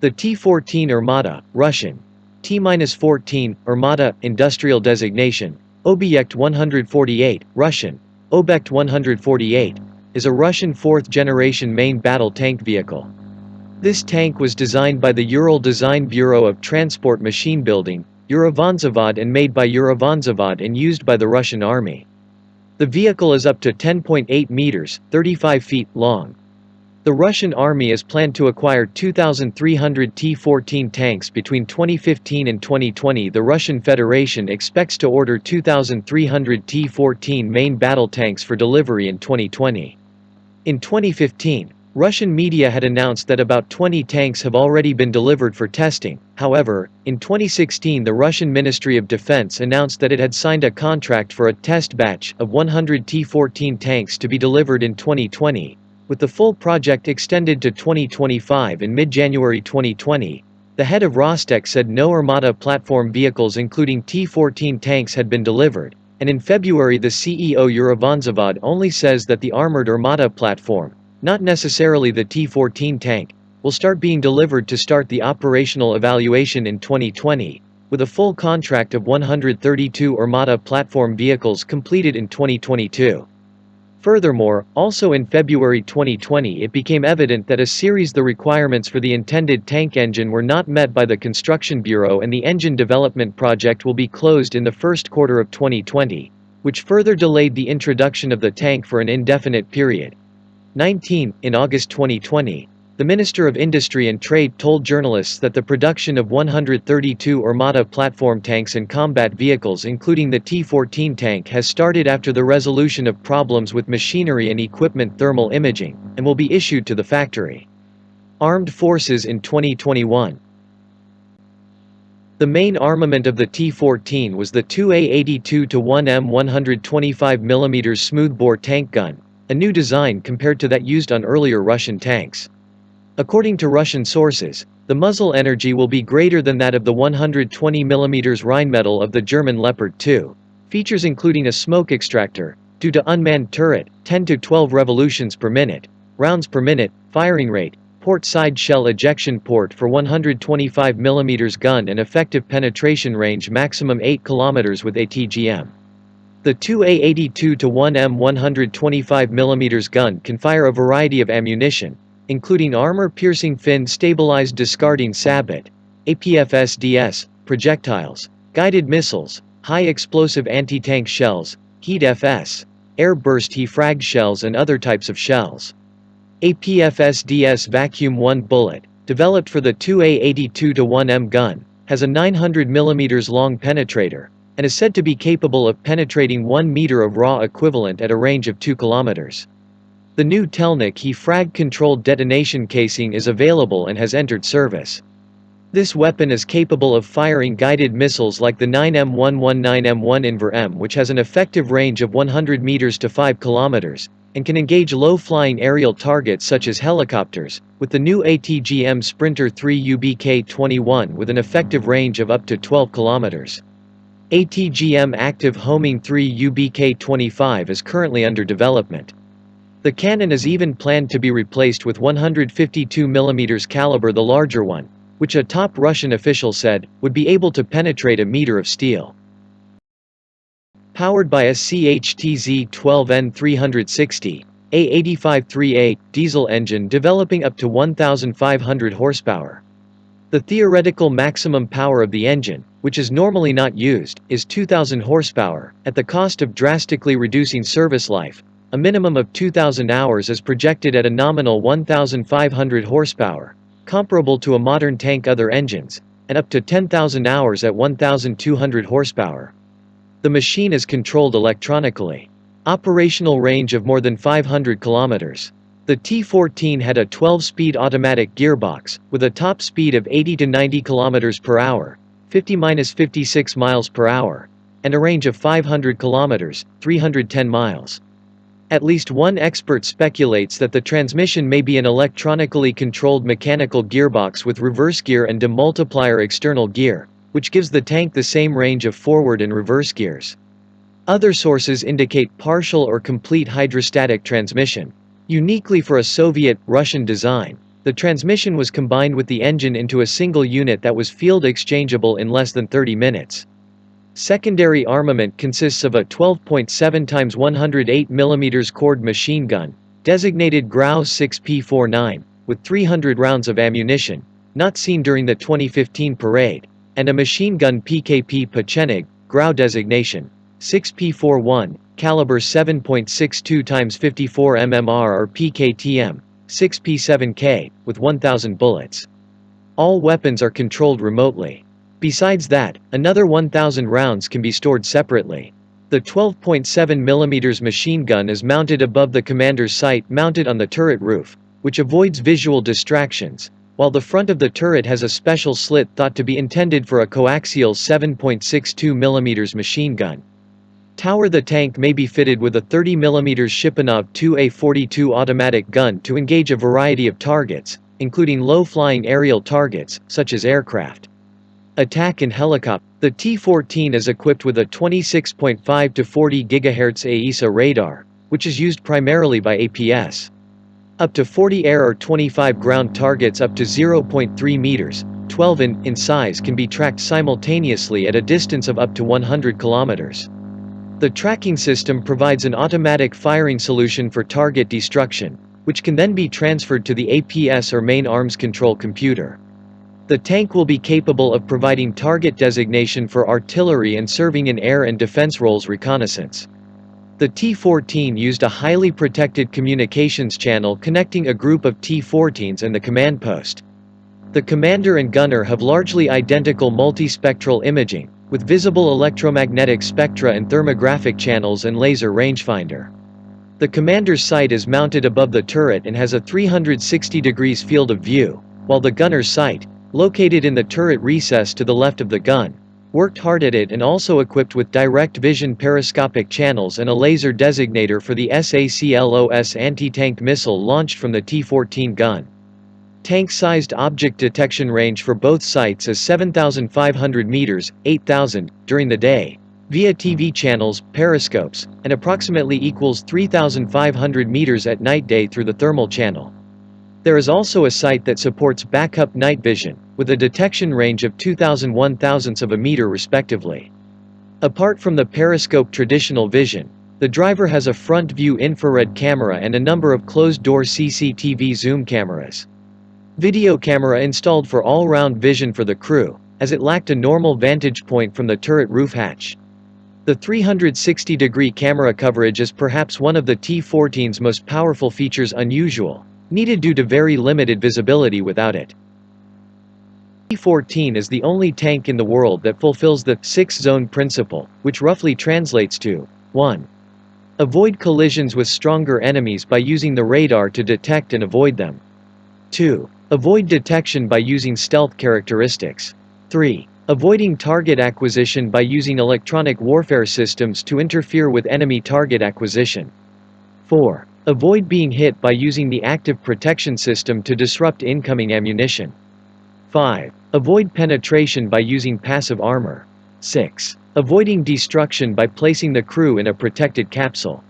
The T-14 Armata, Russian. T-14, Armata, industrial designation, Obyekt 148, Russian. Obyekt 148, is a Russian fourth-generation main battle tank vehicle. This tank was designed by the Ural Design Bureau of Transport Machine Building, Urovanzavod, and made by Urovanzavod and used by the Russian Army. The vehicle is up to 10.8 meters, 35 feet, long. The Russian Army is planned to acquire 2,300 T-14 tanks between 2015 and 2020. The Russian Federation expects to order 2,300 T-14 main battle tanks for delivery in 2020. In 2015, Russian media had announced that about 20 tanks have already been delivered for testing. However, in 2016 the Russian Ministry of Defense announced that it had signed a contract for a test batch of 100 T-14 tanks to be delivered in 2020. With the full project extended to 2025. In mid-January 2020, the head of Rostec said no Armata platform vehicles including T-14 tanks had been delivered, and in February the CEO Urovanzavod only says that the armored Armata platform, not necessarily the T-14 tank, will start being delivered to start the operational evaluation in 2020, with a full contract of 132 Armata platform vehicles completed in 2022. Furthermore, also in February 2020 it became evident that the requirements for the intended tank engine were not met by the Construction Bureau, and the engine development project will be closed in the first quarter of 2020, which further delayed the introduction of the tank for an indefinite period. 19. In August 2020, the Minister of Industry and Trade told journalists that the production of 132 Armata platform tanks and combat vehicles including the T-14 tank has started after the resolution of problems with machinery and equipment thermal imaging, and will be issued to the factory. Armed Forces in 2021. The main armament of the T-14 was the 2A82-1M 125mm smoothbore tank gun, a new design compared to that used on earlier Russian tanks. According to Russian sources, the muzzle energy will be greater than that of the 120mm Rheinmetall of the German Leopard 2. Features including a smoke extractor, due to unmanned turret, 10 to 12 revolutions per minute, rounds per minute, firing rate, port side shell ejection port for 125mm gun and effective penetration range maximum 8 km with ATGM. The 2A82-1M 125mm gun can fire a variety of ammunition, including armor-piercing fin-stabilized discarding sabot, APFSDS, projectiles, guided missiles, high-explosive anti-tank shells, HEAT-FS, air-burst HE-frag shells and other types of shells. APFSDS Vacuum 1 bullet, developed for the 2A82-1M gun, has a 900mm long penetrator, and is said to be capable of penetrating 1 meter of raw equivalent at a range of 2 kilometers. The new Telnik HE-frag-controlled detonation casing is available and has entered service. This weapon is capable of firing guided missiles like the 9M119M1 Inver-M, which has an effective range of 100 meters to 5 kilometers, and can engage low-flying aerial targets such as helicopters, with the new ATGM Sprinter 3 UBK-21 with an effective range of up to 12 kilometers. ATGM Active Homing 3 UBK-25 is currently under development. The cannon is even planned to be replaced with 152mm caliber, the larger one, which a top Russian official said, would be able to penetrate a meter of steel. Powered by a CHTZ-12N360, A85-3A, diesel engine developing up to 1,500 horsepower. The theoretical maximum power of the engine, which is normally not used, is 2,000 horsepower, at the cost of drastically reducing service life. A minimum of 2,000 hours is projected at a nominal 1,500 horsepower, comparable to a modern tank other engines, and up to 10,000 hours at 1,200 horsepower. The machine is controlled electronically. Operational range of more than 500 kilometers. The T-14 had a 12-speed automatic gearbox, with a top speed of 80 to 90 kilometers per hour, 50–56 miles per hour, and a range of 500 kilometers, 310 miles. At least one expert speculates that the transmission may be an electronically controlled mechanical gearbox with reverse gear and demultiplier external gear, which gives the tank the same range of forward and reverse gears. Other sources indicate partial or complete hydrostatic transmission. Uniquely for a Soviet-Russian design, The transmission was combined with the engine into a single unit that was field exchangeable in less than 30 minutes. Secondary armament consists of a 12.7 x 108 mm cord machine gun, designated Grau 6P49, with 300 rounds of ammunition, not seen during the 2015 parade, and a machine gun PKP Pechenig, Grau designation, 6P41, caliber 7.62 x 54 mmR or PKTM, 6P7K, with 1,000 bullets. All weapons are controlled remotely. Besides that, another 1,000 rounds can be stored separately. The 12.7 mm machine gun is mounted above the commander's sight mounted on the turret roof, which avoids visual distractions, while the front of the turret has a special slit thought to be intended for a coaxial 7.62 mm machine gun. Tower. The tank may be fitted with a 30 mm Shipunov 2A42 automatic gun to engage a variety of targets, including low-flying aerial targets, such as aircraft. Attack and helicopter. The T-14 is equipped with a 26.5 to 40 GHz AESA radar, which is used primarily by APS. Up to 40 air or 25 ground targets up to 0.3 meters, 12 in size can be tracked simultaneously at a distance of up to 100 kilometers. The tracking system provides an automatic firing solution for target destruction, which can then be transferred to the APS or main arms control computer. The tank will be capable of providing target designation for artillery and serving in air and defense roles reconnaissance. The T-14 used a highly protected communications channel connecting a group of T-14s and the command post. The commander and gunner have largely identical multispectral imaging, with visible electromagnetic spectra and thermographic channels and laser rangefinder. The commander's sight is mounted above the turret and has a 360 degrees field of view, while the gunner's sight, located in the turret recess to the left of the gun, worked hard at it and also equipped with direct vision periscopic channels and a laser designator for the SACLOS anti-tank missile launched from the T-14 gun. Tank-sized object detection range for both sites is 7,500 meters, 8,000, during the day, via TV channels, periscopes, and approximately equals 3,500 meters at night day through the thermal channel. There is also a site that supports backup night vision, with a detection range of 2,000 1,000ths of a meter respectively. Apart from the periscope traditional vision, the driver has a front-view infrared camera and a number of closed-door CCTV zoom cameras. Video camera installed for all-round vision for the crew, as it lacked a normal vantage point from the turret roof hatch. The 360-degree camera coverage is perhaps one of the T-14's most powerful features, unusual, needed due to very limited visibility without it. T-14 is the only tank in the world that fulfills the 6-zone principle, which roughly translates to 1. Avoid collisions with stronger enemies by using the radar to detect and avoid them. 2. Avoid detection by using stealth characteristics. 3. Avoiding target acquisition by using electronic warfare systems to interfere with enemy target acquisition. 4. Avoid being hit by using the active protection system to disrupt incoming ammunition. 5. Avoid penetration by using passive armor. 6. Avoiding destruction by placing the crew in a protected capsule.